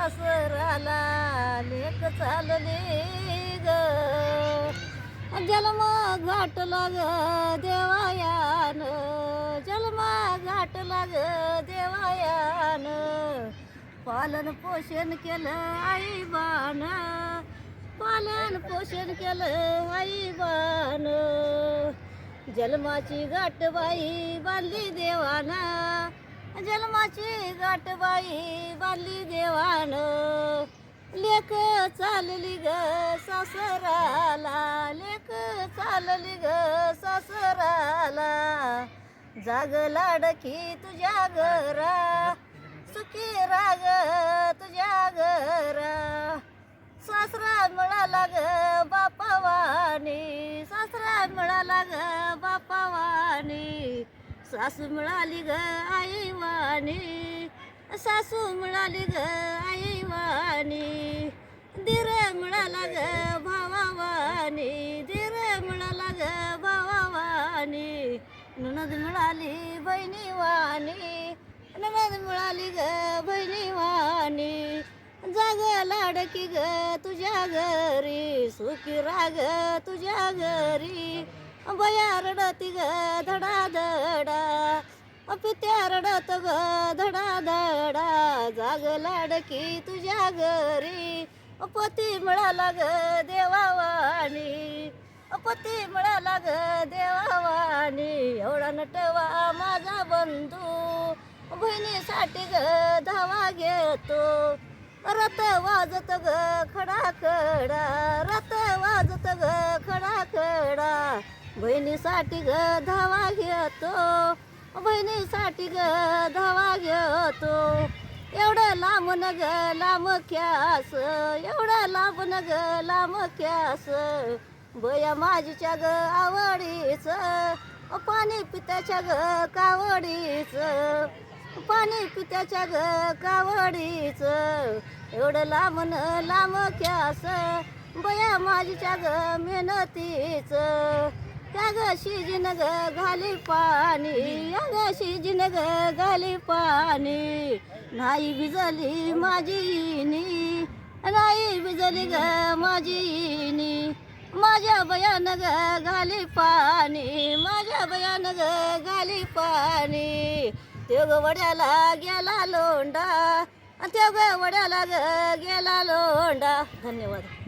सासराला लेक चालली ग जन्म घाटला ग देवायान जन्म घाटला ग देवायान पालन पोषण केलं आई बाण पालन पोषण केलं आई बाण जन्माची गाठबाई बांधली देवाना जन्माची गाठबाई बांधली देवान लेक चालली ग सासराला लेक चालली ग सासराला जाग लाडकी तुझ्या घरा सुखी राग तुझ्या घरा सासरा मिळाला ग बापावानी सासरा मिळाला ग बापावानी सासू मिळाली ग आईवानी सासू मिळाली ग आईवानी धीर मिळाला ग भावावानी धीर मिळाला ग भावावानी नणद मिळाली बहिणीवानी नणद मिळाली ग बहिणीवानी जाग लाडकी ग तुझ्या घरी सुखी राग तुझ्या घरी बया रडती ग धडा धडा पित्या रडत ग धडा धडा जाग लाडकी तुझ्या घरी पती मिळाला ग देवावानी पती मिळाला ग देवावानी एवढा नटवा माझा बंधू बहिणीसाठी ग धावा घेतो रथ वाजत ग खडा खडा रथ वाजत ग खडा खडा बहिणीसाठी ग धावा घेतो बहिणीसाठी ग धावा घेतो एवढं लांबून ग लांब क्यास एवढं लांबून ग लांब क्यास बया माझीच्या ग आवडीच पाणी पित्याच्या ग कावडीच पाणी पित्याच्या ग कावडीच एवढं लांबून लांब क्यास बया माझीच्या ग मेहनतीच त्या ग शिजीन ग घाली पाणी या ग शिजीन ग घाली पाणी नाही भिजली माझी इनी नाही भिजली ग माझी इनी माझ्या बयान ग घाली पाणी माझ्या बयान ग घाली पाणी त्यो ग वड्याला गेला लोंडा त्यो ग वड्याला ग गेला लोंडा. धन्यवाद.